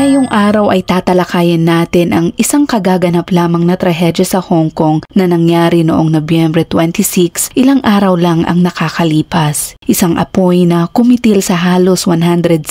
Ngayong araw ay tatalakayin natin ang isang kagaganap lamang na trahedya sa Hong Kong na nangyari noong Nobyembre 26, ilang araw lang ang nakakalipas. Isang apoy na kumitil sa halos 160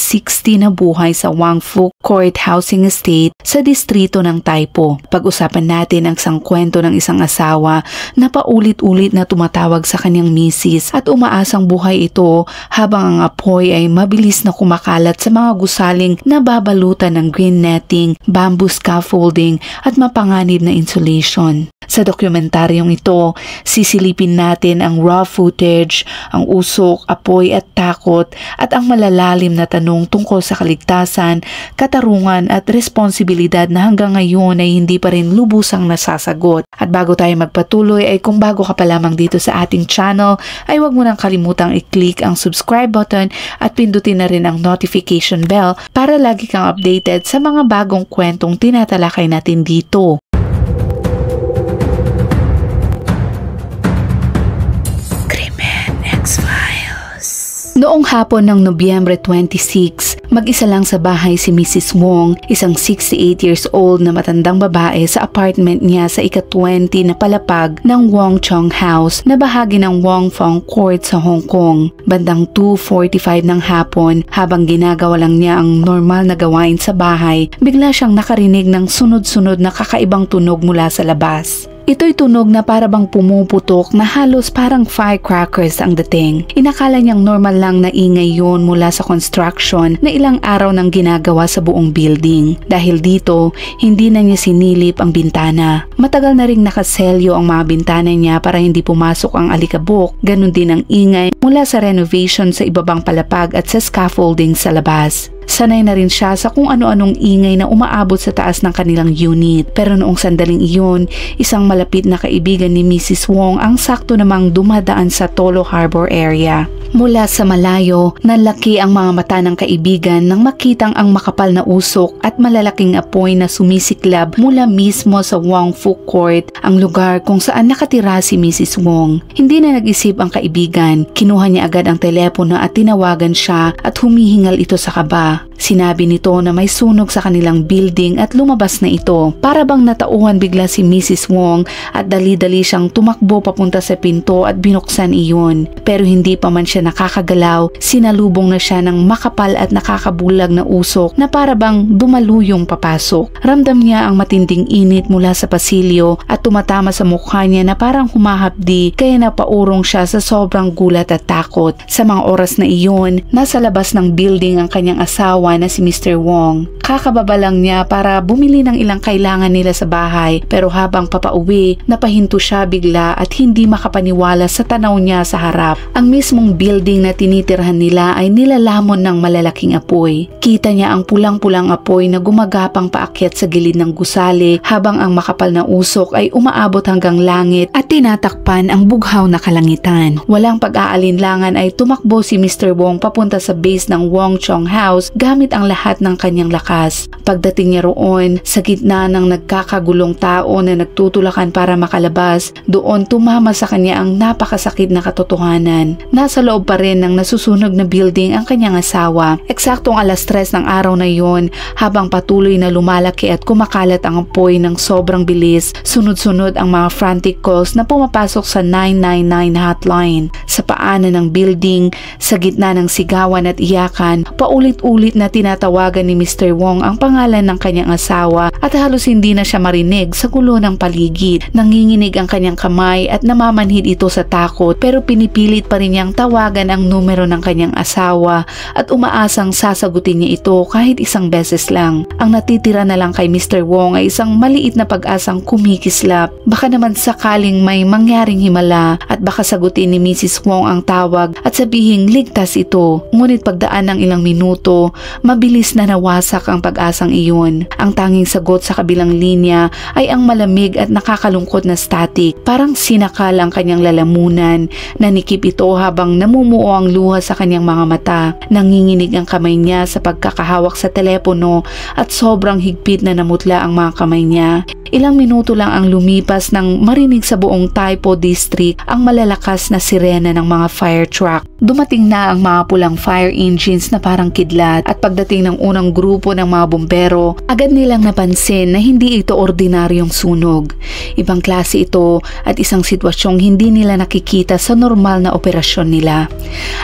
na buhay sa Wang Fuk Court Housing Estate sa distrito ng Taipo. Pag-usapan natin ang sangkwento ng isang asawa na paulit-ulit na tumatawag sa kanyang misis at umaasang buhay ito habang ang apoy ay mabilis na kumakalat sa mga gusaling na babalutan ng green netting, bamboo scaffolding at mapanganib na insulation. Sa dokumentaryong ito, sisilipin natin ang raw footage, ang usok, apoy at takot at ang malalalim na tanong tungkol sa kaligtasan, katarungan at responsibilidad na hanggang ngayon ay hindi pa rin lubusang nasasagot. At bago tayo magpatuloy ay kung bago ka pa lamang dito sa ating channel ay huwag mo nang kalimutang i-click ang subscribe button at pindutin na rin ang notification bell para lagi kang updated sa mga bagong kwentong tinatalakay natin dito. Noong hapon ng Nobyembre 26, mag-isa lang sa bahay si Mrs. Wong, isang 68 years old na matandang babae sa apartment niya sa ika-20 na palapag ng Wong Chong House na bahagi ng Wong Fong Court sa Hong Kong. Bandang 2:45 ng hapon, habang ginagawa lang niya ang normal na gawain sa bahay, bigla siyang nakarinig ng sunod-sunod na kakaibang tunog mula sa labas. Ito'y tunog na parabang pumuputok na halos parang firecrackers ang dating. Inakala niyang normal lang na ingay yun mula sa construction na ilang araw nang ginagawa sa buong building. Dahil dito, hindi na niya sinilip ang bintana. Matagal na ring nakaselyo ang mga bintana niya para hindi pumasok ang alikabok. Ganon din ang ingay mula sa renovation sa ibabang palapag at sa scaffolding sa labas. Sanay na rin siya sa kung ano-anong ingay na umaabot sa taas ng kanilang unit. Pero noong sandaling iyon, isang malapit na kaibigan ni Mrs. Wong ang sakto namang dumadaan sa Tolo Harbor area. Mula sa malayo, nalaki ang mga mata ng kaibigan nang makitang ang makapal na usok at malalaking apoy na sumisiklab mula mismo sa Wong Fuk Court, ang lugar kung saan nakatira si Mrs. Wong. Hindi na nag-isip ang kaibigan. Kinuha niya agad ang telepono at tinawagan siya at humihingal ito sa kaba. Sinabi nito na may sunog sa kanilang building at lumabas na ito. Para bang natauhan bigla si Mrs. Wong at dali-dali siyang tumakbo papunta sa pinto at binuksan iyon. Pero hindi pa man siya nakakagalaw, sinalubong na siya ng makapal at nakakabulag na usok na para bang dumaluyong papasok. Ramdam niya ang matinding init mula sa pasilyo at tumatama sa mukha niya na parang humahapdi, kaya napaurong siya sa sobrang gulat at takot. Sa mga oras na iyon, nasa labas ng building ang kanyang asawa na si Mr. Wong. Kakababa lang niya para bumili ng ilang kailangan nila sa bahay, pero habang papauwi, napahinto siya bigla at hindi makapaniwala sa tanaw niya sa harap. Ang mismong building na tinitirhan nila ay nilalamon ng malalaking apoy. Kita niya ang pulang-pulang apoy na gumagapang paakyat sa gilid ng gusali habang ang makapal na usok ay umaabot hanggang langit at tinatakpan ang bughaw na kalangitan. Walang pag-aalinlangan ay tumakbo si Mr. Wong papunta sa base ng Wong Chong House gamit ang lahat ng kanyang lakas. Pagdating niya roon, sa gitna ng nagkakagulong tao na nagtutulakan para makalabas, doon tumama sa kanya ang napakasakit na katotohanan. Nasa loob pa rin ng nasusunog na building ang kanyang asawa. Eksaktong 3:00 ng araw na yon, habang patuloy na lumalaki at kumakalat ang apoy ng sobrang bilis, sunod-sunod ang mga frantic calls na pumapasok sa 999 hotline. Sa paanan ng building, sa gitna ng sigawan at iyakan, paulit-ulit na tinatawagan ni Mr. Wong ang pangalan ng kanyang asawa at halos hindi na siya marinig sa gulo ng paligid. Nanginginig ang kanyang kamay at namamanhid ito sa takot, pero pinipilit pa rin niyang tawagan ang numero ng kanyang asawa at umaasang sasagutin niya ito kahit isang beses lang. Ang natitira na lang kay Mr. Wong ay isang maliit na pag-asang kumikislap. Baka naman sakaling may mangyaring himala at baka sagutin ni Mrs. Wong ang tawag at sabihing ligtas ito. Ngunit pagdaan ng ilang minuto, mabilis na nawasak ang pag-asang iyon. Ang tanging sagot sa kabilang linya ay ang malamig at nakakalungkot na static. Parang sinakal ang kanyang lalamunan. Nanikip ito habang namumuo ang luha sa kanyang mga mata. Nanginginig ang kamay niya sa pagkakahawak sa telepono at sobrang higpit na namutla ang mga kamay niya. Ilang minuto lang ang lumipas nang marinig sa buong Taipo District ang malalakas na sirena ng mga fire truck. Dumating na ang mga pulang fire engines na parang kidlat at pagdating ng unang grupo ng mga bumbero, agad nilang napansin na hindi ito ordinaryong sunog. Ibang klase ito at isang sitwasyong hindi nila nakikita sa normal na operasyon nila.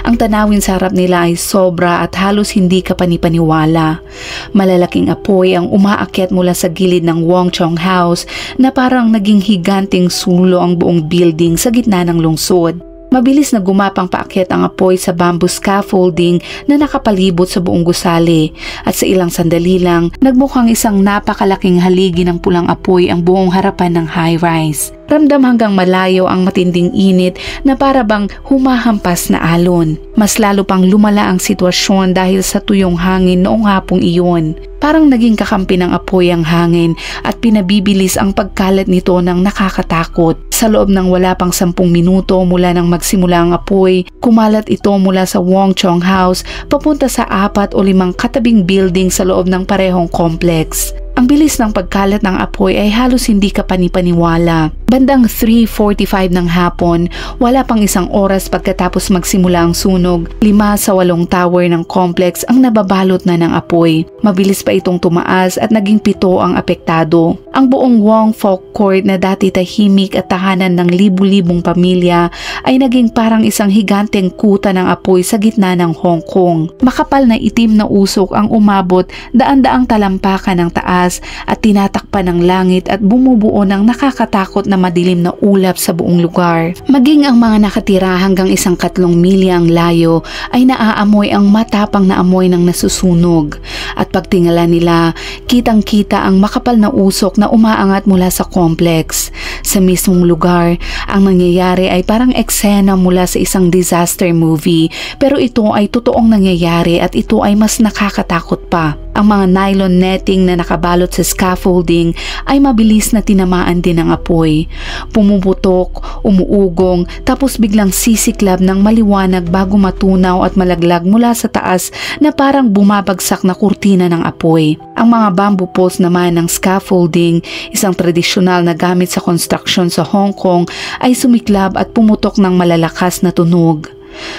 Ang tanawin sa harap nila ay sobra at halos hindi kapanipaniwala. Malalaking apoy ang umaakyat mula sa gilid ng Wong Chong House na parang naging higanting sulo ang buong building sa gitna ng lungsod. Mabilis na gumapang paakyat ang apoy sa bamboo scaffolding na nakapalibot sa buong gusali at sa ilang sandali lang nagmukhang isang napakalaking haligi ng pulang apoy ang buong harapan ng high-rise. Ramdam hanggang malayo ang matinding init na para bang humahampas na alon. Mas lalo pang lumala ang sitwasyon dahil sa tuyong hangin noong hapong iyon. Parang naging kakampi ng apoy ang hangin at pinabibilis ang pagkalat nito ng nakakatakot. Sa loob ng wala pang 10 minuto mula nang magsimula ang apoy, kumalat ito mula sa Wong Chong House papunta sa 4 o 5 katabing building sa loob ng parehong complex. Ang bilis ng pagkalat ng apoy ay halos hindi kapanipaniwala. Bandang 3:45 ng hapon, wala pang isang oras pagkatapos magsimula ang sunog, 5 sa 8 tower ng complex ang nababalot na ng apoy. Mabilis pa itong tumaas at naging 7 ang apektado. Ang buong Wong Folk Court na dati tahimik at tahanan ng libu-libong pamilya ay naging parang isang higanteng kuta ng apoy sa gitna ng Hong Kong. Makapal na itim na usok ang umabot daan-daang talampakan ng taas at tinatakpan ng langit at bumubuo ng nakakatakot na madilim na ulap sa buong lugar. Maging ang mga nakatira hanggang 1 milyang layo ay naaamoy ang matapang na amoy ng nasusunog. At pagtingala nila, kitang-kita ang makapal na usok na umaangat mula sa complex. Sa mismong lugar, ang nangyayari ay parang eksena mula sa isang disaster movie, pero ito ay totoong nangyayari at ito ay mas nakakatakot pa. Ang mga nylon netting na nakabalot sa scaffolding ay mabilis na tinamaan din ng apoy. Pumuputok, umuugong, tapos biglang sisiklab ng maliwanag bago matunaw at malaglag mula sa taas na parang bumabagsak na kurtina ng apoy. Ang mga bamboo poles naman ng scaffolding, isang tradisyonal na gamit sa construction sa Hong Kong, ay sumiklab at pumutok ng malalakas na tunog.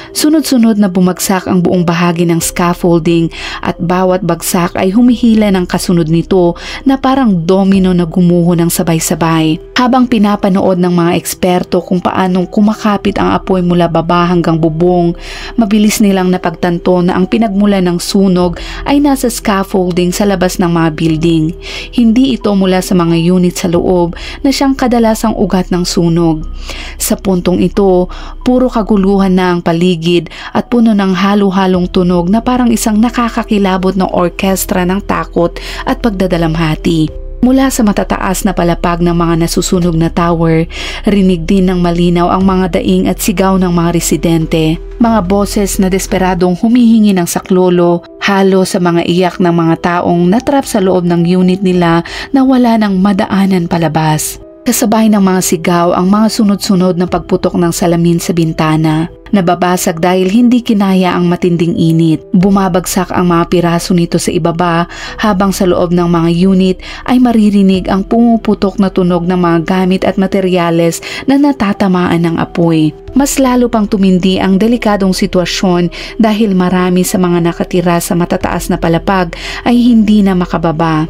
Sunod-sunod na bumagsak ang buong bahagi ng scaffolding at bawat bagsak ay humihila ng kasunod nito na parang domino na gumuho ng sabay-sabay. Habang pinapanood ng mga eksperto kung paanong kumakapit ang apoy mula baba hanggang bubong, mabilis nilang napagtanto na ang pinagmula ng sunog ay nasa scaffolding sa labas ng mga building. Hindi ito mula sa mga unit sa loob na siyang kadalasang ugat ng sunog. Sa puntong ito, puro kaguluhan na ang paligid at puno ng halo-halong tunog na parang isang nakakakilabot na orkestra ng takot at pagdadalamhati. Mula sa matataas na palapag ng mga nasusunog na tower, rinig din ng malinaw ang mga daing at sigaw ng mga residente. Mga boses na desperadong humihingi ng saklolo, halo sa mga iyak ng mga taong natrap sa loob ng unit nila na wala ng madaanan palabas. Kasabay ng mga sigaw ang mga sunod-sunod na pagputok ng salamin sa bintana. Nababasag dahil hindi kinaya ang matinding init. Bumabagsak ang mga piraso nito sa ibaba habang sa loob ng mga unit ay maririnig ang pumuputok na tunog ng mga gamit at materyales na natatamaan ng apoy. Mas lalo pang tumindi ang delikadong sitwasyon dahil marami sa mga nakatira sa matataas na palapag ay hindi na makababa.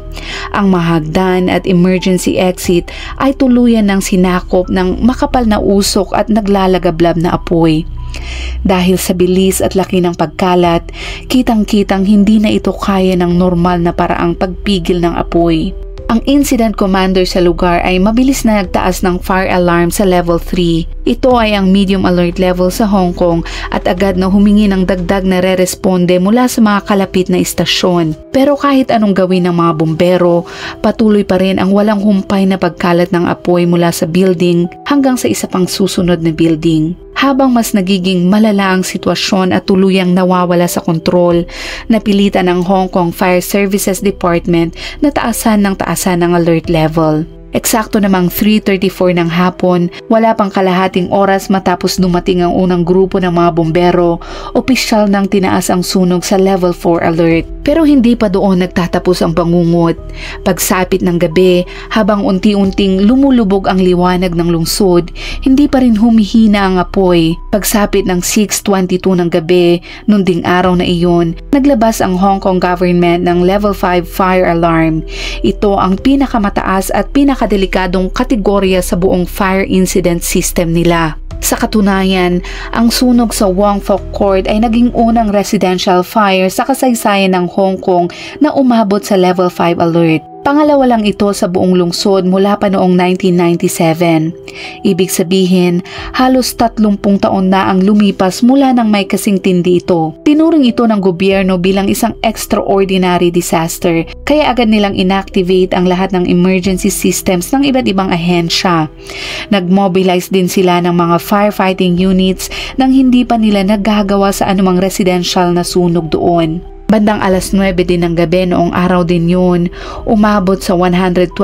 Ang mahagdan at emergency exit ay tuluyan ng sinakop ng makapal na usok at naglalagablab na apoy. Dahil sa bilis at laki ng pagkalat, kitang-kitang hindi na ito kaya ng normal na paraang pagpigil ng apoy. Ang incident commander sa lugar ay mabilis na nagtaas ng fire alarm sa level 3. Ito ay ang medium alert level sa Hong Kong at agad na humingi ng dagdag na re-responde mula sa mga kalapit na istasyon. Pero kahit anong gawin ng mga bumbero, patuloy pa rin ang walang humpay na pagkalat ng apoy mula sa building hanggang sa isa pang susunod na building. Habang mas nagiging malala ang sitwasyon at tuluyang nawawala sa kontrol, napilitan ng Hong Kong Fire Services Department na taasan ng alert level. Eksakto namang 3:34 ng hapon, wala pang kalahating oras matapos dumating ang unang grupo ng mga bumbero, opisyal nang tinaas ang sunog sa level 4 alert. Pero hindi pa doon nagtatapos ang bangungot. Pagsapit ng gabi, habang unti-unting lumulubog ang liwanag ng lungsod, hindi pa rin humihina ang apoy. Pagsapit ng 6:22 ng gabi, nung ding araw na iyon, naglabas ang Hong Kong government ng Level 5 fire alarm. Ito ang pinakamataas at pinakadelikadong kategorya sa buong fire incident system nila. Sa katunayan, ang sunog sa Wong Fok Court ay naging unang residential fire sa kasaysayan ng Hong Kong na umabot sa Level 5 alert. Pangalawa lang ito sa buong lungsod mula pa noong 1997. Ibig sabihin, halos 30 taon na ang lumipas mula nang may kasing tindi ito. Tinuring ito ng gobyerno bilang isang extraordinary disaster, kaya agad nilang inactivate ang lahat ng emergency systems ng iba't ibang ahensya. Nag-mobilize din sila ng mga firefighting units nang hindi pa nila nagagawa sa anumang residential na sunog doon. Bandang alas 9 din ng gabi noong araw din yun, umabot sa 128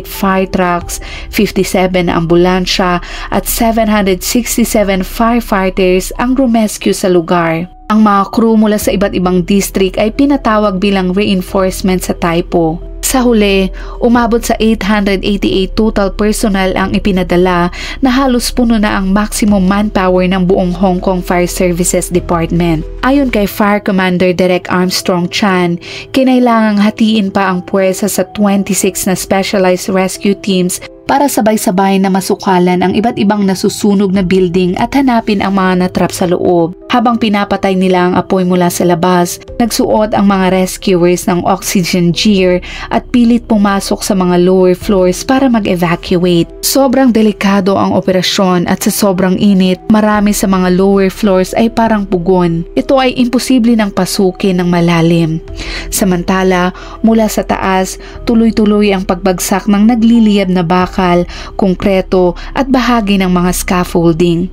fire trucks, 57 na ambulansya at 767 firefighters ang rumescue sa lugar. Ang mga crew mula sa iba't ibang district ay pinatawag bilang reinforcement sa Taipo. Sa huli, umabot sa 888 total personnel ang ipinadala na halos puno na ang maximum manpower ng buong Hong Kong Fire Services Department. Ayon kay Fire Commander Derek Armstrong Chan, kinailangang hatiin pa ang puwersa sa 26 na specialized rescue teams para sabay-sabay na masukalan ang iba't ibang nasusunog na building at hanapin ang mga natrap sa loob. Habang pinapatay nila ang apoy mula sa labas, nagsuot ang mga rescuers ng oxygen gear at pilit pumasok sa mga lower floors para mag-evacuate. Sobrang delikado ang operasyon at sa sobrang init, marami sa mga lower floors ay parang pugon. Ito ay imposible ng pasukin ng malalim. Samantala, mula sa taas, tuloy-tuloy ang pagbagsak ng nagliliyab na bakal, konkreto at bahagi ng mga scaffolding.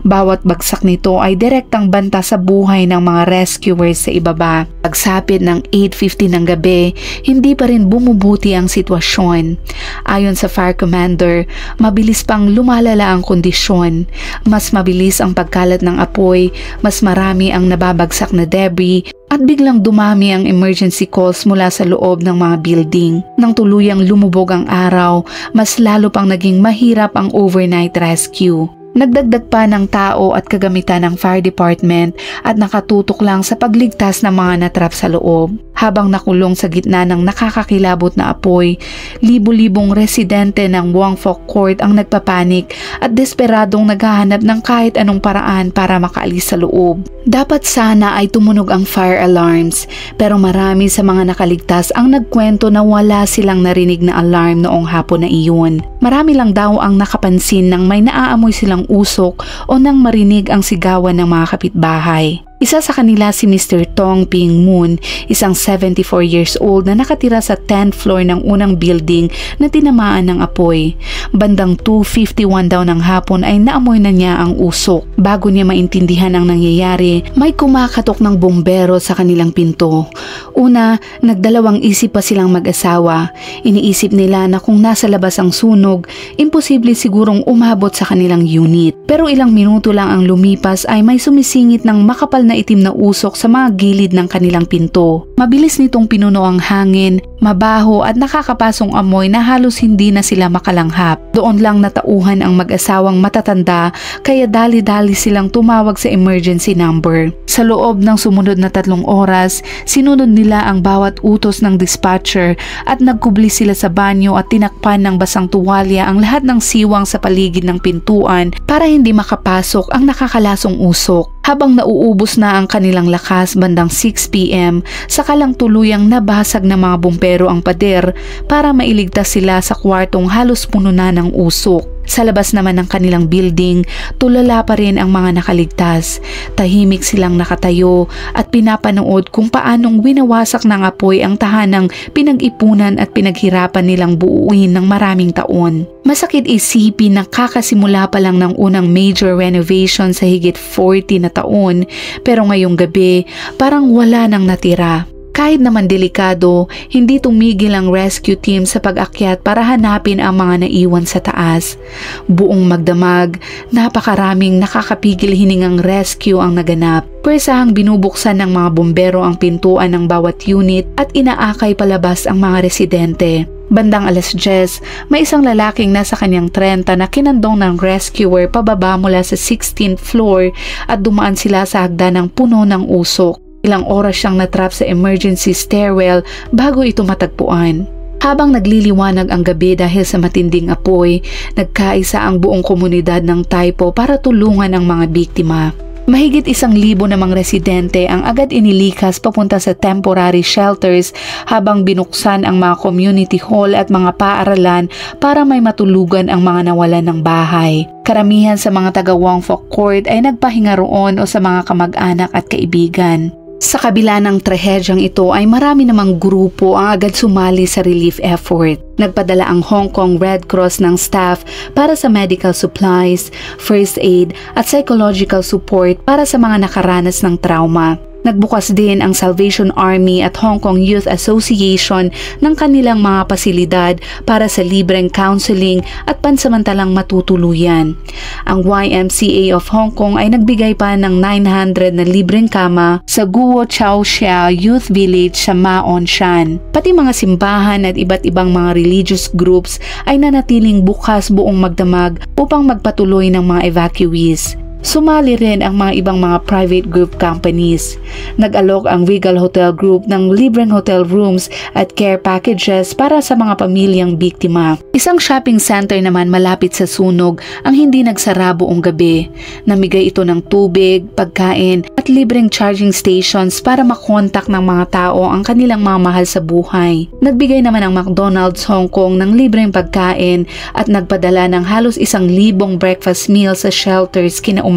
Bawat bagsak nito ay direktang banta sa buhay ng mga rescuers sa ibaba. Pagsapit ng 8:50 ng gabi, hindi pa rin bumubuti ang sitwasyon. Ayon sa fire commander, mabilis pang lumalala ang kondisyon. Mas mabilis ang pagkalat ng apoy, mas marami ang nababagsak na debris, at biglang dumami ang emergency calls mula sa loob ng mga building. Nang tuluyang lumubog ang araw, mas lalo pang naging mahirap ang overnight rescue. Nagdagdag pa ng tao at kagamitan ng fire department at nakatutok lang sa pagligtas ng mga natrap sa loob. Habang nakulong sa gitna ng nakakakilabot na apoy, libo-libong residente ng Wong Fok Court ang nagpapanik at desperadong naghahanap ng kahit anong paraan para makaalis sa loob. Dapat sana ay tumunog ang fire alarms, pero marami sa mga nakaligtas ang nagkwento na wala silang narinig na alarm noong hapon na iyon. Marami lang daw ang nakapansin nang may naaamoy silang usok o nang marinig ang sigawan ng mga kapitbahay. Isa sa kanila si Mr. Tong Ping Moon, isang 74 years old na nakatira sa 10th floor ng unang building na tinamaan ng apoy. Bandang 2:51 daw ng hapon ay naamoy na niya ang usok. Bago niya maintindihan ang nangyayari, may kumakatok ng bumbero sa kanilang pinto. Una, nagdalawang isip pa silang mag-asawa. Iniisip nila na kung nasa labas ang sunog, imposible sigurong umabot sa kanilang unit. Pero ilang minuto lang ang lumipas ay may sumisingit ng makapal na itim na usok sa mga gilid ng kanilang pinto. Mabilis nitong pinuno ang hangin, mabaho at nakakapasong amoy na halos hindi na sila makalanghap. Doon lang natauhan ang mag-asawang matatanda kaya dali-dali silang tumawag sa emergency number. Sa loob ng sumunod na 3 oras, sinunod nila ang bawat utos ng dispatcher at nagkubli sila sa banyo at tinakpan ng basang tuwalya ang lahat ng siwang sa paligid ng pintuan para hindi makapasok ang nakakalasong usok. Habang nauubos na ang kanilang lakas bandang 6 p.m, saka lang tuluyang nabasag ng mga bumpero ang pader para mailigtas sila sa kwartong halos puno na ng usok. Sa labas naman ng kanilang building, tulala pa rin ang mga nakaligtas. Tahimik silang nakatayo at pinapanood kung paanong winawasak ng apoy ang tahanang pinag-ipunan at pinaghirapan nilang buuin ng maraming taon. Masakit isipin na kakasimula pa lang ng unang major renovation sa higit 40 na taon, pero ngayong gabi parang wala nang natira. Kahit naman delikado, hindi tumigil ang rescue team sa pag-akyat para hanapin ang mga naiwan sa taas. Buong magdamag, napakaraming nakakapigil hiningang rescue ang naganap. Pwersahang binubuksan ng mga bombero ang pintuan ng bawat unit at inaakay palabas ang mga residente. Bandang 10:00, may isang lalaking nasa kanyang 30 na kinandong ng rescuer pababa mula sa 16th floor at dumaan sila sa hagdanang puno ng usok. Ilang oras siyang natrap sa emergency stairwell bago ito matagpuan. Habang nagliliwanag ang gabi dahil sa matinding apoy, nagkaisa ang buong komunidad ng Taipo para tulungan ang mga biktima. Mahigit 1,000 namang residente ang agad inilikas papunta sa temporary shelters habang binuksan ang mga community hall at mga paaralan para may matulugan ang mga nawalan ng bahay. Karamihan sa mga taga Wangfok Court ay nagpahinga roon o sa mga kamag-anak at kaibigan. Sa kabila ng trahedyang ito ay marami namang grupo ang agad sumali sa relief effort. Nagpadala ang Hong Kong Red Cross ng staff para sa medical supplies, first aid at psychological support para sa mga nakaranas ng trauma. Nagbukas din ang Salvation Army at Hong Kong Youth Association ng kanilang mga pasilidad para sa libreng counseling at pansamantalang matutuluyan. Ang YMCA of Hong Kong ay nagbigay pa ng 900 na libreng kama sa Guo Chaoxia Youth Village sa Ma On Shan. Pati mga simbahan at iba't ibang mga religious groups ay nanatiling bukas buong magdamag upang magpatuloy ng mga evacuees. Sumali rin ang mga ibang mga private group companies. Nag-alok ang Regal Hotel Group ng libreng hotel rooms at care packages para sa mga pamilyang biktima. Isang shopping center naman malapit sa sunog ang hindi nagsara buong gabi. Namigay ito ng tubig, pagkain at libreng charging stations para makontak ng mga tao ang kanilang mga mahal sa buhay. Nagbigay naman ang McDonald's Hong Kong ng libreng pagkain at nagpadala ng halos 1,000 breakfast meals sa shelters kinaumagahan.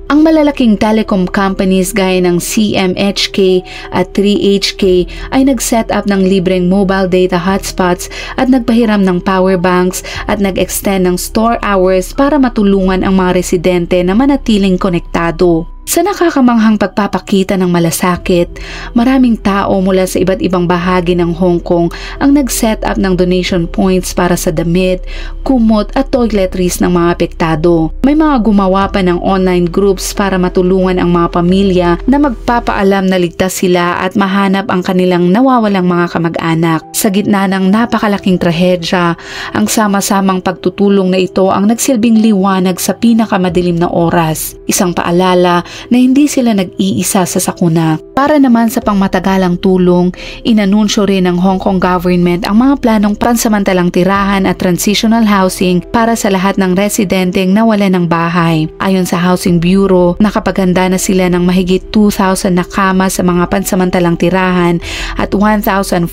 Ang malalaking telecom companies gaya ng CMHK at 3HK ay nag-set up ng libreng mobile data hotspots at nagpahiram ng power banks at nag-extend ng store hours para matulungan ang mga residente na manatiling konektado. Sa nakakamanghang pagpapakita ng malasakit, maraming tao mula sa iba't ibang bahagi ng Hong Kong ang nag-set up ng donation points para sa damit, kumot at toiletries ng mga apektado. May mga gumawa pa ng online groups para matulungan ang mga pamilya na magpapaalam na ligtas sila at mahanap ang kanilang nawawalang mga kamag-anak. Sa gitna ng napakalaking trahedya, ang sama-samang pagtutulong na ito ang nagsilbing liwanag sa pinakamadilim na oras. Isang paalala na hindi sila nag-iisa sa sakuna. Para naman sa pangmatagalang tulong, inanunsyo rin ng Hong Kong government ang mga planong pansamantalang tirahan at transitional housing para sa lahat ng residenteng nawalan ng bahay. Ayon sa Housing Bureau, nakapaghanda na sila ng mahigit 2,000 na kama sa mga pansamantalang tirahan at 1,400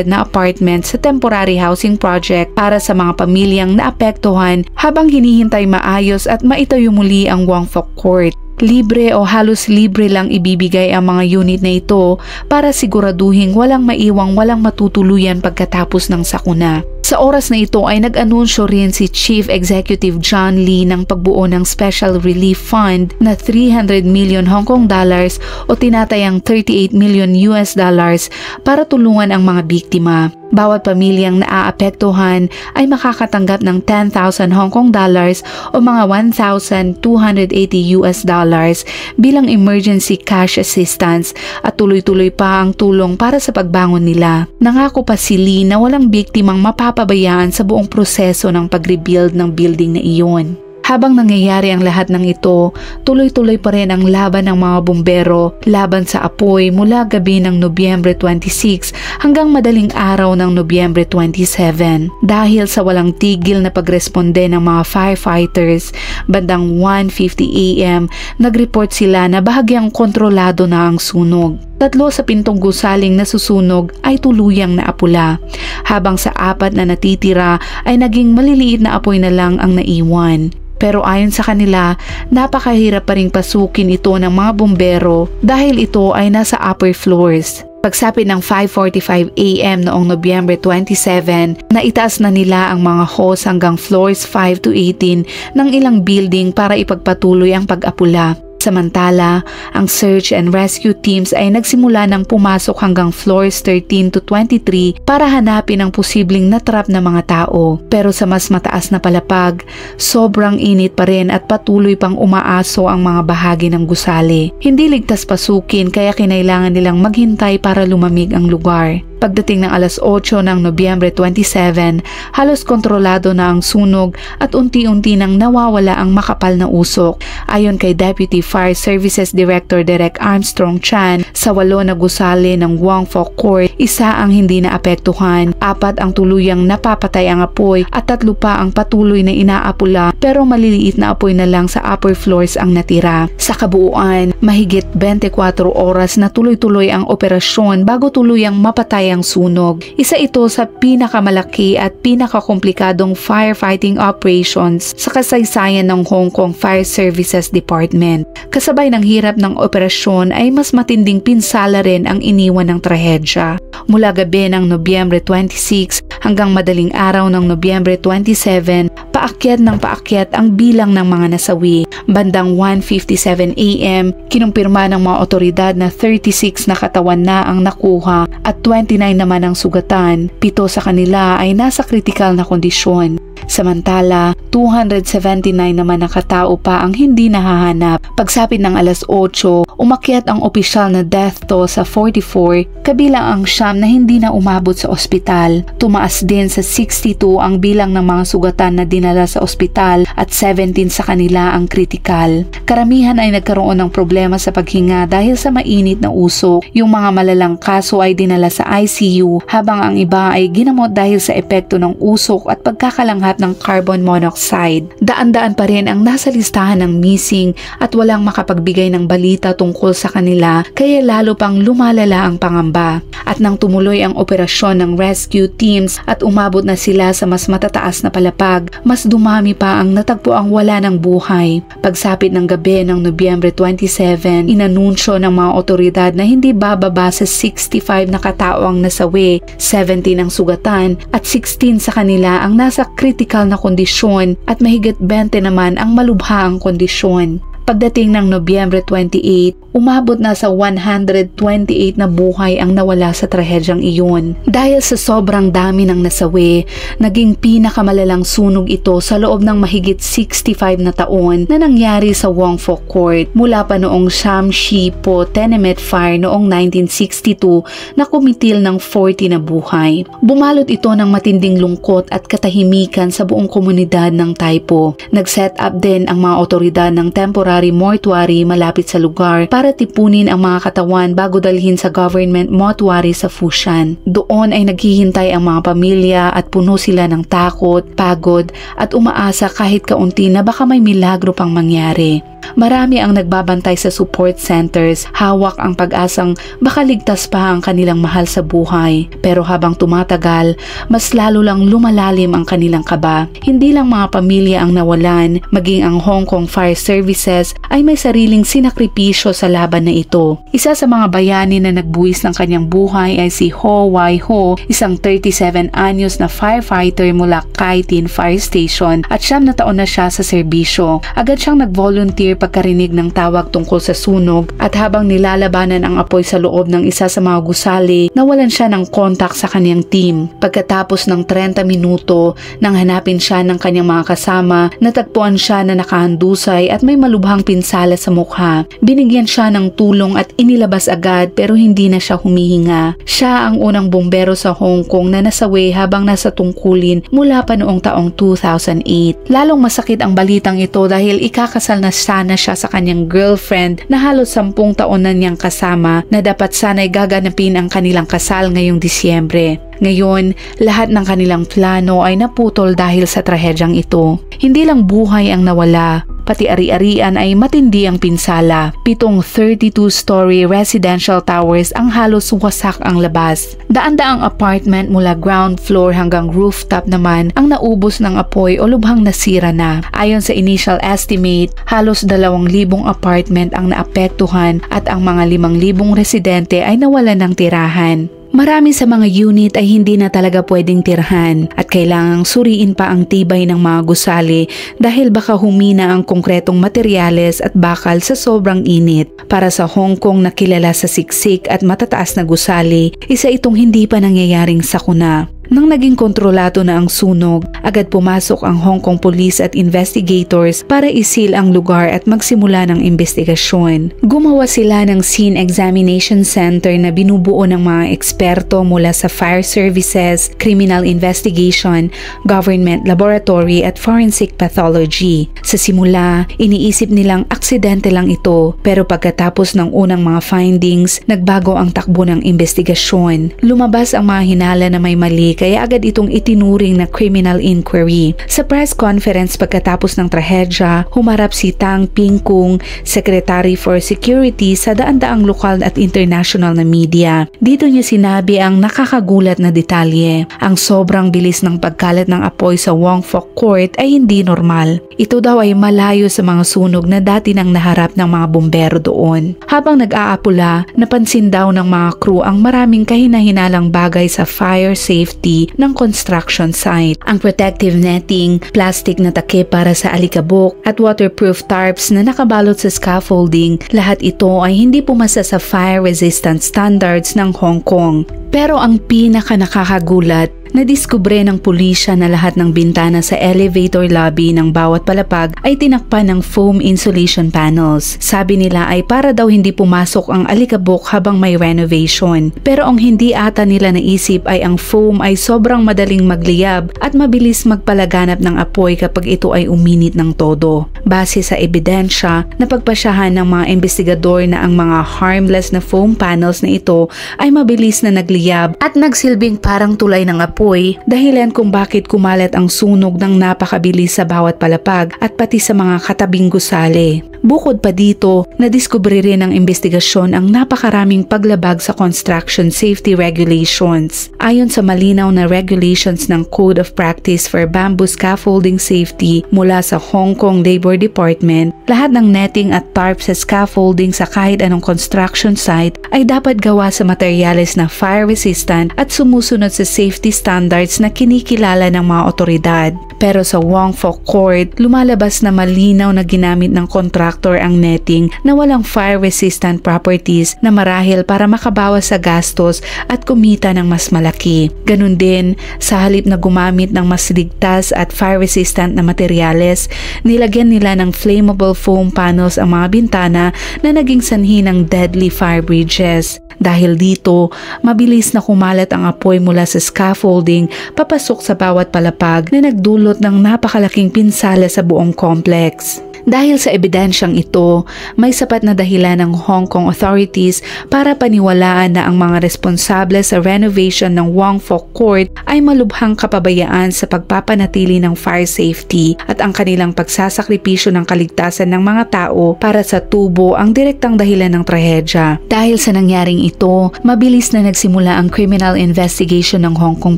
na apartments sa temporary housing project para sa mga pamilyang naapektuhan habang hinihintay maayos at maitayo muli ang Wangfok Court. Libre o halos libre lang ibibigay ang mga unit na ito para siguraduhin walang maiwang walang matutuluyan pagkatapos ng sakuna. Sa oras na ito ay nag-anunsyo rin si Chief Executive John Lee ng pagbuo ng Special Relief Fund na 300 million Hong Kong dollars o tinatayang 38 million US dollars para tulungan ang mga biktima. Bawat pamilyang naaapektuhan ay makakatanggap ng 10,000 Hong Kong dollars o mga 1,280 US dollars bilang emergency cash assistance at tuloy-tuloy pa ang tulong para sa pagbangon nila. Nangako pa si Lee na walang biktimang mapapabayaan sa buong proseso ng pag-rebuild ng building na iyon. Habang nangyayari ang lahat ng ito, tuloy-tuloy pa rin ang laban ng mga bumbero laban sa apoy mula gabi ng Nobyembre 26 hanggang madaling araw ng Nobyembre 27. Dahil sa walang tigil na pagresponde ng mga firefighters, bandang 1:50 AM, nag-report sila na bahagyang kontrolado na ang sunog. 3 sa pintong gusaling na susunog ay tuluyang naapula, habang sa 4 na natitira ay naging maliliit na apoy na lang ang naiwan. Pero ayon sa kanila, napakahirap pa ring pasukin ito ng mga bumbero dahil ito ay nasa upper floors. Pagsapit ng 5:45 AM noong Nobyembre 27, naitaas na nila ang mga hose hanggang floors 5 to 18 ng ilang building para ipagpatuloy ang pag-apula. Samantala, ang search and rescue teams ay nagsimula ng pumasok hanggang floors 13 to 23 para hanapin ang posibleng natrap na mga tao. Pero sa mas mataas na palapag, sobrang init pa rin at patuloy pang umaaso ang mga bahagi ng gusali. Hindi ligtas pasukin kaya kinailangan nilang maghintay para lumamig ang lugar. Pagdating ng alas 8 ng Nobyembre 27, halos kontrolado na ang sunog at unti-unti nang nawawala ang makapal na usok. Ayon kay Deputy Fire Services Director Derek Armstrong Chan, sa 8 na gusali ng Wong Fok Court, 1 ang hindi naapektuhan, 4 ang tuluyang napapatay ang apoy at 3 pa ang patuloy na inaapula pero maliliit na apoy na lang sa upper floors ang natira. Sa kabuuan, mahigit 24 oras na tuloy-tuloy ang operasyon bago tuluyang mapatay ang sunog. Isa ito sa pinakamalaki at pinakakomplikadong firefighting operations sa kasaysayan ng Hong Kong Fire Services Department. Kasabay ng hirap ng operasyon ay mas matinding pinsala rin ang iniwan ng trahedya. Mula gabi ng Nobyembre 26 hanggang madaling araw ng Nobyembre 27, paakyat ng paakyat ang bilang ng mga nasawi. Bandang 1:57 AM, kinumpirma ng mga otoridad na 36 na katawan na ang nakuha at 29 naman ang sugatan. 7 sa kanila ay nasa kritikal na kondisyon. Samantala, 279 naman na katao pa ang hindi nahahanap. Pagsapit ng alas 8, umakyat ang opisyal na death toll sa 44, kabilang ang 9 na hindi na umabot sa ospital. Tumaas din sa 62 ang bilang ng mga sugatan na dinala sa ospital at 17 sa kanila ang kritikal. Karamihan ay nagkaroon ng problema sa paghinga dahil sa mainit na usok. Yung mga malalang kaso ay dinala sa ICU habang ang iba ay ginamot dahil sa epekto ng usok at pagkakalanghap ng carbon monoxide. Daan-daan pa rin ang nasa listahan ng missing at walang makapagbigay ng balita tungkol sa kanila kaya lalo pang lumalala ang pangamba. At nang tumuloy ang operasyon ng rescue teams at umabot na sila sa mas matataas na palapag, mas dumami pa ang natagpuang wala ng buhay. Pagsapit ng gabi ng Nobyembre 27, inanunsyo ng mga otoridad na hindi bababa sa 65 na katao ang nasawi, 17 ang sugatan at 16 sa kanila ang nasa critical na kondisyon at mahigit 20 naman ang malubha ang kondisyon. Pagdating ng Nobyembre 28, umabot na sa 128 na buhay ang nawala sa trahedyang iyon. Dahil sa sobrang dami ng nasawi, naging pinakamalalang sunog ito sa loob ng mahigit 65 na taon na nangyari sa Wong Fok Court mula pa noong Shamshi Po Tenement Fire noong 1962 na kumitil ng 40 na buhay. Bumalot ito ng matinding lungkot at katahimikan sa buong komunidad ng Taipo. Nag-set up din ang mga otoridad ng temporary mortuary malapit sa lugar para tipunin ang mga katawan bago dalhin sa government mortuary sa Fushan. Doon ay naghihintay ang mga pamilya at puno sila ng takot, pagod at umaasa kahit kaunti na baka may milagro pang mangyari. Marami ang nagbabantay sa support centers, hawak ang pag-asang baka ligtas pa ang kanilang mahal sa buhay. Pero habang tumatagal, mas lalo lang lumalalim ang kanilang kaba. Hindi lang mga pamilya ang nawalan, maging ang Hong Kong Fire Services ay may sariling sinakripisyo sa laban na ito. Isa sa mga bayani na nagbuwis ng kanyang buhay ay si Ho Wai Ho, isang 37 anyos na firefighter mula Kai Tin Fire Station at 9 na taon na siya sa serbisyo. Agad siyang nag-volunteer pagkarinig ng tawag tungkol sa sunog at habang nilalabanan ang apoy sa loob ng isa sa mga gusali, nawalan siya ng kontak sa kanyang team. Pagkatapos ng 30 minuto, nang hanapin siya ng kanyang mga kasama, natagpuan siya na nakahandusay at may malubhang pinsala sa mukha. Binigyan siya ng tulong at inilabas agad pero hindi na siya humihinga. Siya ang unang bumbero sa Hong Kong na nasawi habang nasa tungkulin mula pa noong taong 2008. Lalong masakit ang balitang ito dahil ikakasal na sana siya sa kanyang girlfriend na halos 10 taon na niyang kasama na dapat sana'y gaganapin ang kanilang kasal ngayong Disyembre. Ngayon, lahat ng kanilang plano ay naputol dahil sa trahedyang ito. Hindi lang buhay ang nawala, pati ari-arian ay matindi ang pinsala. 7 32-story residential towers ang halos wasak ang labas. Daan-daang apartment mula ground floor hanggang rooftop naman ang naubos ng apoy o lubhang nasira na. Ayon sa initial estimate, halos 2,000 apartment ang naapektuhan at ang mga 5,000 residente ay nawalan ng tirahan. Marami sa mga unit ay hindi na talaga pwedeng tirhan at kailangang suriin pa ang tibay ng mga gusali dahil baka humina ang konkretong materyales at bakal sa sobrang init. Para sa Hong Kong na kilala sa siksik at matataas na gusali, isa itong hindi pa nangyayaring sakuna. Nang naging kontrolado na ang sunog, agad pumasok ang Hong Kong Police at investigators para isil ang lugar at magsimula ng investigasyon. Gumawa sila ng scene examination center na binubuo ng mga eksperto mula sa fire services, criminal investigation, government laboratory at forensic pathology. Sa simula, iniisip nilang aksidente lang ito, pero pagkatapos ng unang mga findings, nagbago ang takbo ng investigasyon. Lumabas ang mga hinala na may mali kaya agad itong itinuring na criminal inquiry. Sa press conference pagkatapos ng trahedya, humarap si Tang Ping-kung, Secretary for Security sa daan-daang lokal at international na media. Dito niya sinabi ang nakakagulat na detalye. Ang sobrang bilis ng pagkalat ng apoy sa Wong Fok Court ay hindi normal. Ito daw ay malayo sa mga sunog na dati nang naharap ng mga bumbero doon. Habang nag-aapula, napansin daw ng mga crew ang maraming kahinahinalang bagay sa fire safety ng construction site. Ang protective netting, plastic na takip para sa alikabok at waterproof tarps na nakabalot sa scaffolding, lahat ito ay hindi pumasa sa fire resistant standards ng Hong Kong. Pero ang pinaka nakakagulat, nadiskubre ng pulisya na lahat ng bintana sa elevator lobby ng bawat palapag ay tinakpan ng foam insulation panels. Sabi nila ay para daw hindi pumasok ang alikabok habang may renovation. Pero ang hindi ata nila naisip ay ang foam ay sobrang madaling magliyab at mabilis magpalaganap ng apoy kapag ito ay uminit ng todo. Base sa ebidensya, napagpasyahan ng mga investigador na ang mga harmless na foam panels na ito ay mabilis na nagliyab at nagsilbing parang tulay ng apoy, dahilan kung bakit kumalat ang sunog ng napakabilis sa bawat palapag at pati sa mga katabing gusali. Bukod pa dito, nadiskubre rin ng investigasyon ang napakaraming paglabag sa construction safety regulations. Ayon sa malinaw na regulations ng Code of Practice for Bamboo Scaffolding Safety mula sa Hong Kong Labor Department, lahat ng netting at tarp sa scaffolding sa kahit anong construction site ay dapat gawa sa materyales na fire resistant at sumusunod sa safety standards na kinikilala ng mga otoridad. Pero sa Wong Fok Court, lumalabas na malinaw na ginamit ng contractor ang netting na walang fire-resistant properties na marahil para makabawas sa gastos at kumita ng mas malaki. Ganun din, sa halip na gumamit ng mas ligtas at fire-resistant na materyales, nilagyan nila ng flammable foam panels ang mga bintana na naging sanhi ng deadly fire bridges. Dahil dito, mabilis na kumalat ang apoy mula sa scaffolding papasok sa bawat palapag na nagdulot ng napakalaking pinsala sa buong complex. Dahil sa ebidensyang ito, may sapat na dahilan ng Hong Kong authorities para paniwalaan na ang mga responsable sa renovation ng Wong Fok Court ay malubhang kapabayaan sa pagpapanatili ng fire safety at ang kanilang pagsasakripisyo ng kaligtasan ng mga tao para sa tubo ang direktang dahilan ng trahedya. Dahil sa nangyaring ito, mabilis na nagsimula ang criminal investigation ng Hong Kong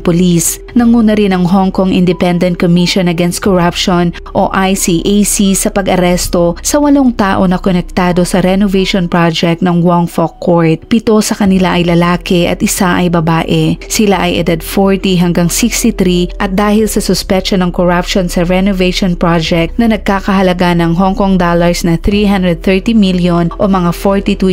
Police. Nanguna rin ang Hong Kong Independent Commission Against Corruption o ICAC sa pag-aresto sa 8 tao na konektado sa renovation project ng Wong Fok Court. 7 sa kanila ay lalaki at 1 ay babae. Sila ay edad 40 hanggang 63 at dahil sa suspetsya ng corruption sa renovation project na nagkakahalaga ng Hong Kong dollars na 330 million o mga $42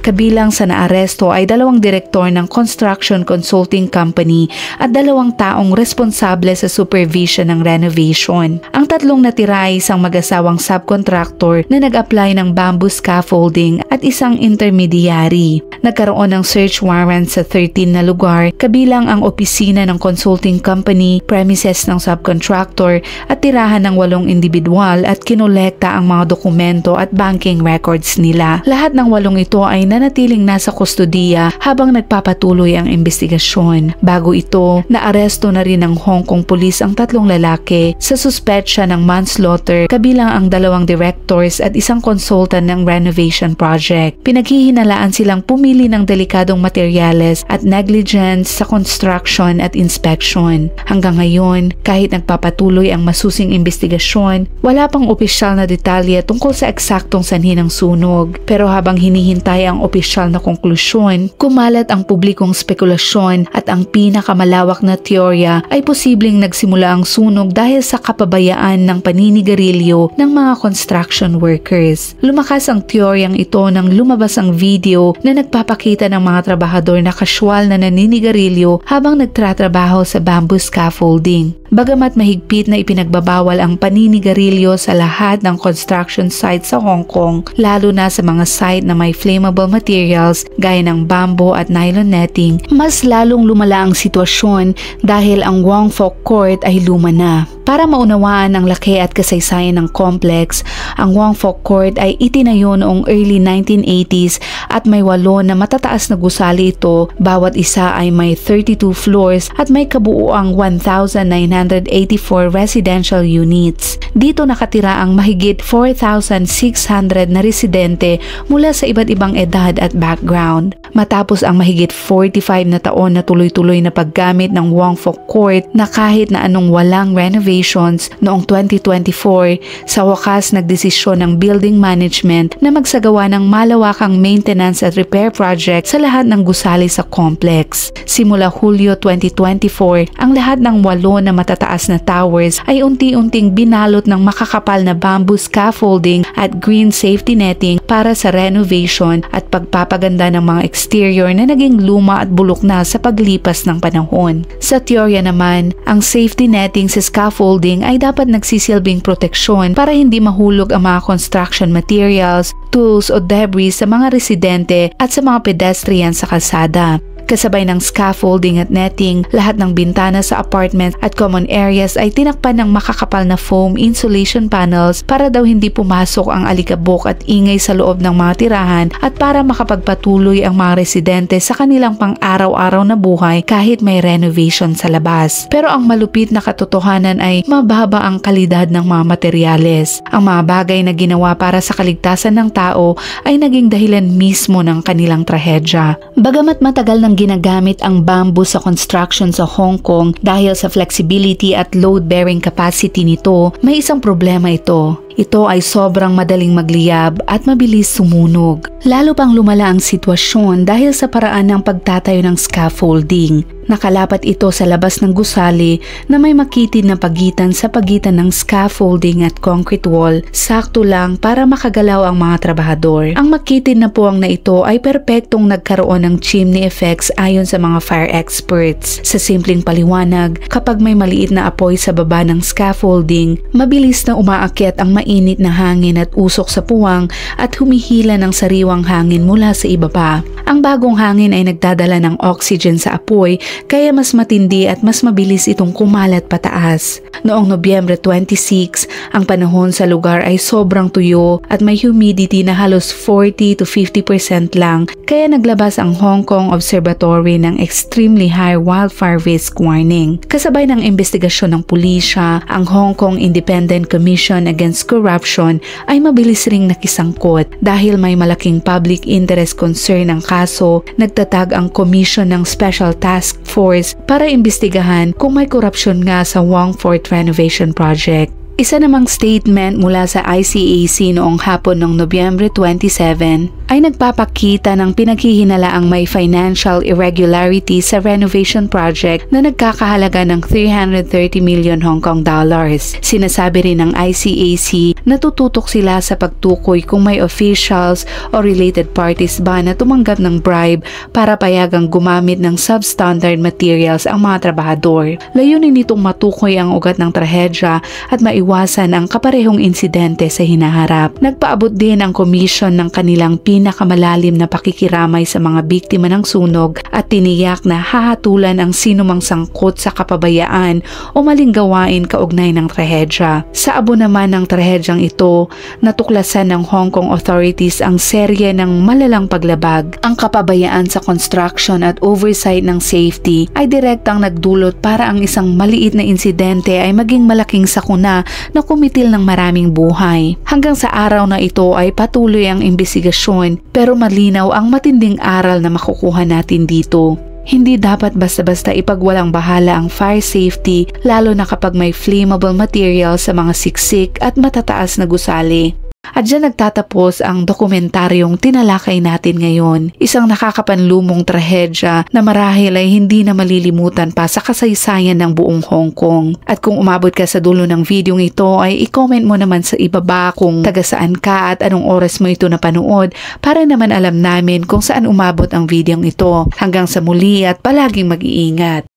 kabilang sa naaresto ay 2 direktor ng construction consulting company at 2 taong responsable sa supervision ng renovation. Ang 3 natira ay isang mag-asawang subcontractor na nag-apply ng bamboo scaffolding at isang intermediary. Nagkaroon ng search warrant sa 13 na lugar kabilang ang opisina ng consulting company, premises ng subcontractor at tirahan ng 8 individual at kinolekta ang mga dokumento at banking records nila. Lahat ng 8 ito ay nanatiling nasa kustodiya habang nagpapatuloy ang investigasyon. Bago ito, naaresto na rin ng Hong Kong Police ang 3 lalaki sa suspetsya ng manslaughter kabilang kabilang ang 2 directors at isang consultant ng renovation project. Pinaghihinalaan silang pumili ng delikadong materyales at negligence sa construction at inspection. Hanggang ngayon, kahit nagpapatuloy ang masusing investigasyon, wala pang opisyal na detalye tungkol sa eksaktong sanhi ng sunog. Pero habang hinihintay ang opisyal na konklusyon, kumalat ang publikong spekulasyon at ang pinakamalawak na teorya ay posibleng nagsimula ang sunog dahil sa kapabayaan ng paninigarilyo ng mga construction workers. Lumakas ang teoryang ito nang lumabas ang video na nagpapakita ng mga trabahador na kasyual na naninigarilyo habang nagtratrabaho sa bamboo scaffolding. Bagamat mahigpit na ipinagbabawal ang paninigarilyo sa lahat ng construction sites sa Hong Kong, lalo na sa mga site na may flammable materials gaya ng bamboo at nylon netting, mas lalong lumala ang sitwasyon dahil ang Wong Fok Court ay luma na. Para maunawaan ang laki at kasaysayan ng complex, ang Wong Fok Court ay itinayo noong early 1980s at may 8 na matataas na gusali ito, bawat isa ay may 32 floors at may kabuuang 1,984 residential units. Dito nakatira ang mahigit 4,600 na residente mula sa iba't ibang edad at background. Matapos ang mahigit 45 na taon na tuloy-tuloy na paggamit ng Wong Fok Court na kahit na anong walang renovations, noong 2024, sa wakas nagdesisyon ng building management na magsagawa ng malawakang maintenance at repair project sa lahat ng gusali sa complex. Simula Hulyo 2024, ang lahat ng 8 na matataas na towers ay unti-unting binalot ng makakapal na bamboo scaffolding at green safety netting para sa renovation at pagpapaganda ng mga exterior na naging luma at bulok na sa paglipas ng panahon. Sa teorya naman, ang safety netting sa scaffolding ay dapat nagsisilbing proteksyon para hindi mahulog ang mga construction materials, tools o debris sa mga residente at sa mga pedestrian sa kalsada. Kasabay ng scaffolding at netting, lahat ng bintana sa apartment at common areas ay tinakpan ng makakapal na foam insulation panels para daw hindi pumasok ang alikabok at ingay sa loob ng mga tirahan at para makapagpatuloy ang mga residente sa kanilang pang-araw-araw na buhay kahit may renovation sa labas. Pero ang malupit na katotohanan ay mababa ang kalidad ng mga materyales. Ang mga bagay na ginawa para sa kaligtasan ng tao ay naging dahilan mismo ng kanilang trahedya. Bagamat matagal ng ginagamit ang bamboo sa construction sa Hong Kong dahil sa flexibility at load-bearing capacity nito, may isang problema ito. Ito ay sobrang madaling magliyab at mabilis sumunog. Lalo pang lumala ang sitwasyon dahil sa paraan ng pagtatayo ng scaffolding. Nakalapat ito sa labas ng gusali na may makitid na pagitan sa pagitan ng scaffolding at concrete wall, sakto lang para makagalaw ang mga trabahador. Ang makitid na puwang na ito ay perpektong nagkaroon ng chimney effects ayon sa mga fire experts. Sa simpleng paliwanag, kapag may maliit na apoy sa baba ng scaffolding, mabilis na umaakyat ang mainit na hangin at usok sa puwang at humihila ng sariwang hangin mula sa ibaba. Ang bagong hangin ay nagdadala ng oxygen sa apoy kaya mas matindi at mas mabilis itong kumalat pataas. Noong Nobyembre 26, ang panahon sa lugar ay sobrang tuyo at may humidity na halos 40 to 50% lang kaya naglabas ang Hong Kong Observatory ng extremely high wildfire risk warning. Kasabay ng investigasyon ng pulisya, ang Hong Kong Independent Commission Against Corruption ay mabilis ring nakisangkot dahil may malaking public interest concern ang kaso. Nagtatag ang Commission ng Special Task Force para imbestigahan kung may korupsyon nga sa Wong Fort Renovation Project. Isa namang statement mula sa ICAC noong hapon ng Nobyembre 27 ay nagpapakita ng pinaghihinalaang may financial irregularity sa renovation project na nagkakahalaga ng 330 million Hong Kong dollars. Sinasabi rin ng ICAC na tututok sila sa pagtukoy kung may officials o related parties ba na tumanggap ng bribe para payagang gumamit ng substandard materials ang mga trabahador. Layunin nitong matukoy ang ugat ng trahedya at maiwasan ang kaparehong insidente sa hinaharap. Nagpaabot din ang komisyon ng kanilang pinakamalalim na pakikiramay sa mga biktima ng sunog at tiniyak na hahatulan ang sinumang sangkot sa kapabayaan o maling gawain kaugnay ng trahedya. Sa abo naman ng trahedyang ito, natuklasan ng Hong Kong authorities ang serye ng malalang paglabag. Ang kapabayaan sa construction at oversight ng safety ay direktang nagdulot para ang isang maliit na insidente ay maging malaking sakuna na kumitil ng maraming buhay. Hanggang sa araw na ito ay patuloy ang imbestigasyon pero malinaw ang matinding aral na makukuha natin dito. Hindi dapat basta-basta ipagwalang bahala ang fire safety lalo na kapag may flammable material sa mga siksik at matataas na gusali. At dyan nagtatapos ang dokumentaryong tinalakay natin ngayon. Isang nakakapanlumong trahedya na marahil ay hindi na malilimutan pa sa kasaysayan ng buong Hong Kong. At kung umabot ka sa dulo ng videong ito ay i-comment mo naman sa ibaba kung taga saan ka at anong oras mo ito napanood para naman alam namin kung saan umabot ang videong ito. Hanggang sa muli at palaging mag-iingat.